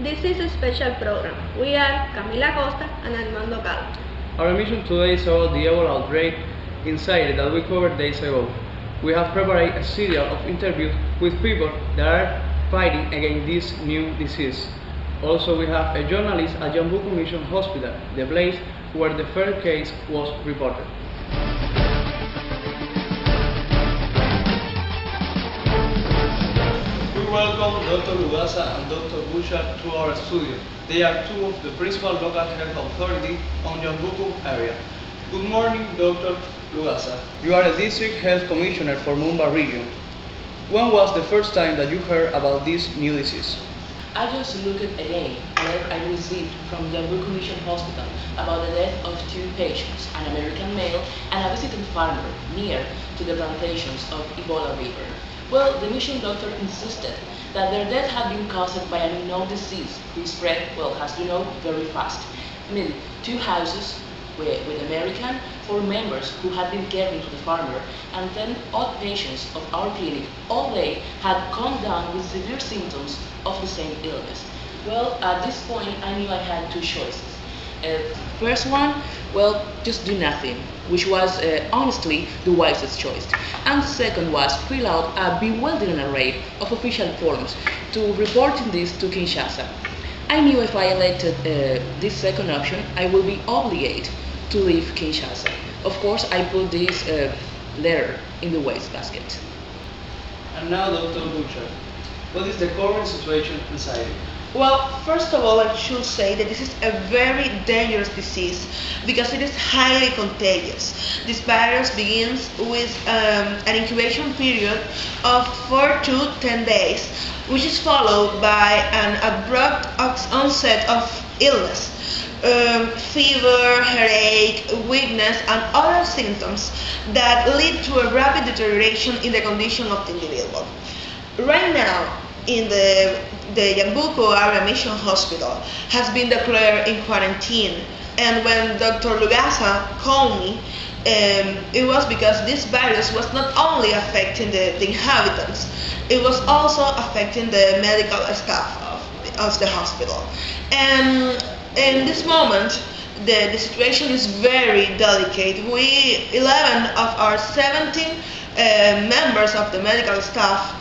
This is a special program. We are Camila Costa and Armando Cal. Our mission today is about the Ebola outbreak in Zaire that we covered days ago. We have prepared a series of interviews with people that are fighting against this new disease. Also, we have a journalist at Yambuco Mission Hospital, the place where the first case was reported. We welcome Dr. Lugasa and Dr. Bouchard to our studio. They are two of the principal local health authorities on Yambuco area. Good morning, Dr. Lugasa. You are a district health commissioner for Mumba region. When was the first time that you heard about this new disease? I just looked again where I received from the Mission Hospital about the death of two patients, an American male and a visiting farmer near to the plantations of Ebola River. Well, the mission doctor insisted that their death had been caused by an unknown disease whose spread, well, as you know, very fast. I mean, two houses with American, 4 members who had been caring for the farmer, and 10 odd patients of our clinic all day had come down with severe symptoms of the same illness. Well, at this point, I knew I had two choices. First one, well, just do nothing, which was honestly the wisest choice. And second was fill out a bewildering array of official forms to reporting this to Kinshasa. I knew if I elected this second option, I would be obligated to leave Kinshasa. Of course, I put this letter in the wastebasket. And now, Dr. Bouchard, what is the current situation in Zaire? Well, first of all, I should say that this is a very dangerous disease because it is highly contagious. This virus begins with an incubation period of 4 to 10 days, which is followed by an abrupt onset of illness. Fever, headache, weakness, and other symptoms that lead to a rapid deterioration in the condition of the individual. Right now, in the Yambuco Area Mission Hospital has been declared in quarantine, and when Dr. Lugasa called me, it was because this virus was not only affecting the inhabitants, it was also affecting the medical staff of the hospital. And in this moment, the situation is very delicate. 11 of our 17 members of the medical staff,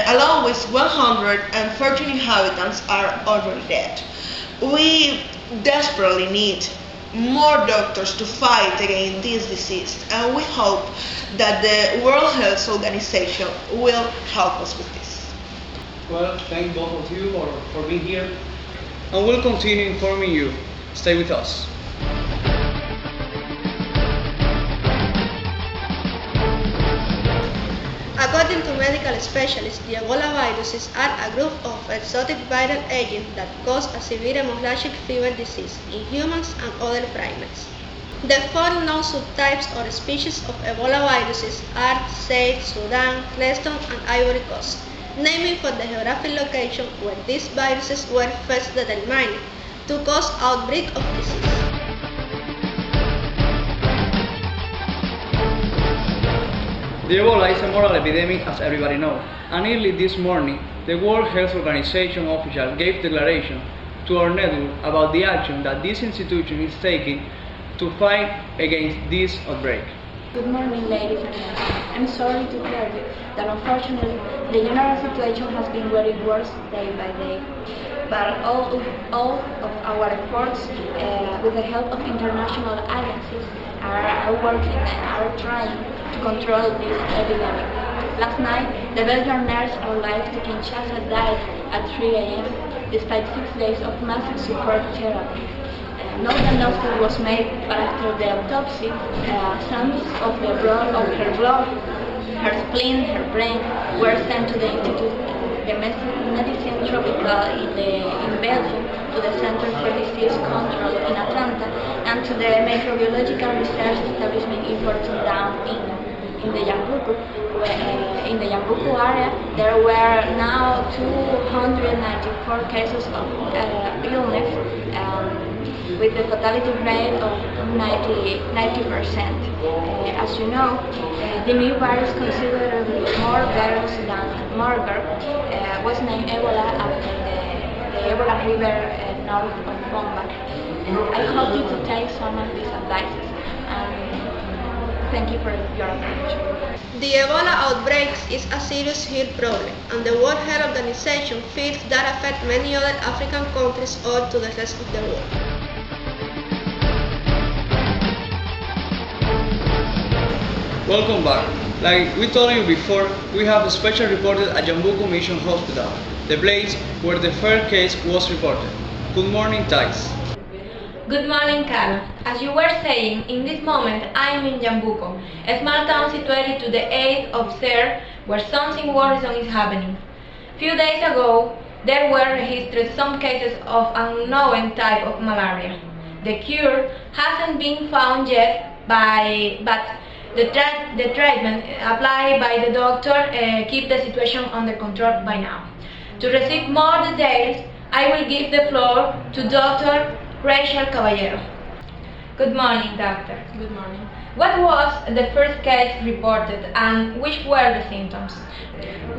along with 113 inhabitants, are already dead. We desperately need more doctors to fight against this disease, and we hope that the World Health Organization will help us with this. Well, thank both of you for being here, and we'll continue informing you. Stay with us. According to medical specialists, the Ebola viruses are a group of exotic viral agents that cause a severe hemorrhagic fever disease in humans and other primates. The 4 known subtypes or species of Ebola viruses are Zaire, Sudan, Creston, and Ivory Coast, naming for the geographic location where these viruses were first determined to cause outbreak of disease. The Ebola is a moral epidemic, as everybody knows, and early this morning, the World Health Organization official gave declaration to our network about the action that this institution is taking to fight against this outbreak. Good morning, ladies and gentlemen. I'm sorry to tell you that unfortunately the general situation has been getting worse day by day. But all of our efforts, with the help of international agencies, are working and are trying to control this epidemic. Last night, the Belgian nurse arrived to Kinshasa died at 3 a.m. despite 6 days of massive support therapy. No diagnosis was made, but after the autopsy, samples of her blood, her spleen, her brain were sent to the Institute de Medicine Tropical in Belgium, to the Center for Disease Control in Atlanta, and to the Microbiological Research Establishment in Portsmouth Down in the Yambuco. In the Yambuco area, there were now 294 cases of illness, with the fatality rate of 90%. As you know, the new virus, considerably more dangerous than Marburg, was named Ebola after the Ebola River north of Bomba. I hope you to take some of these advices. Thank you for your attention. The Ebola outbreaks is a serious health problem, and the World Health Organization fears that affect many other African countries or to the rest of the world. Welcome back. Like we told you before, we have a special reported at Jambuco Mission Hospital, the place where the first case was reported. Good morning, Thais. Good morning, Carla. As you were saying, in this moment I am in Jambuco, a small town situated to the east of Ser, where something worrisome is happening. Few days ago, there were registered some cases of unknown type of malaria. The cure hasn't been found yet, but the treatment applied by the doctor keep the situation under control by now. To receive more details, I will give the floor to Dr. Rachel Caballero. Good morning, doctor. Good morning. What was the first case reported and which were the symptoms?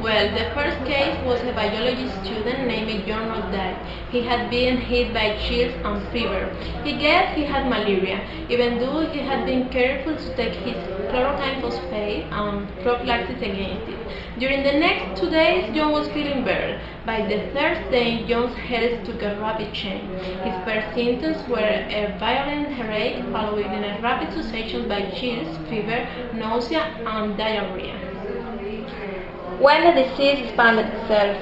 Well, the first case was a biology student named John Rodell. He had been hit by chills and fever. He guessed he had malaria, even though he had been careful to take his chloroquine phosphate and prophylaxis against it. During the next 2 days, John was feeling better. By the third day, John's health took a rapid change. His first symptoms were a violent headache, followed in a rapid succession by chills, fever, nausea, and diarrhea. When the disease expanded itself?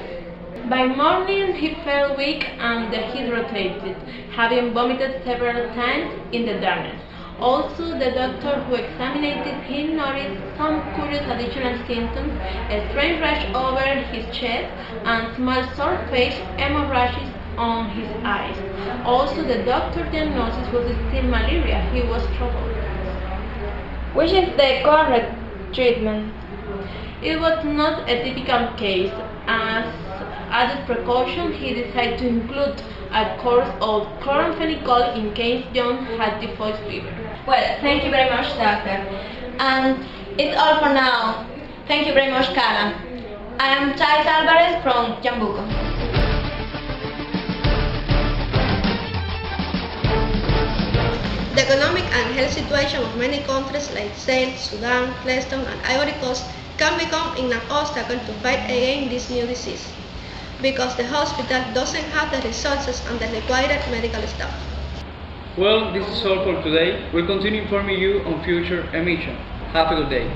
By morning, he felt weak and dehydrated, having vomited several times in the darkness. Also, the doctor who examined him noticed some curious additional symptoms, a strange rash over his chest, and small sore face, hemorrhages on his eyes. Also, the doctor's diagnosis was still malaria. He was troubled. Which is the correct treatment? It was not a typical case. As added precaution, he decided to include a course of chloramphenicol in case John had typhoid fever. Well, thank you very much, doctor. And it's all for now. Thank you very much, Carla. I am Thais Alvarez from Jambuco. The economic and health situation of many countries like Sahel, Sudan, Preston, and Ivory Coast can become an obstacle to fight against this new disease, because the hospital doesn't have the resources and the required medical staff. Well, this is all for today. We'll continue informing you on future emissions. Have a good day.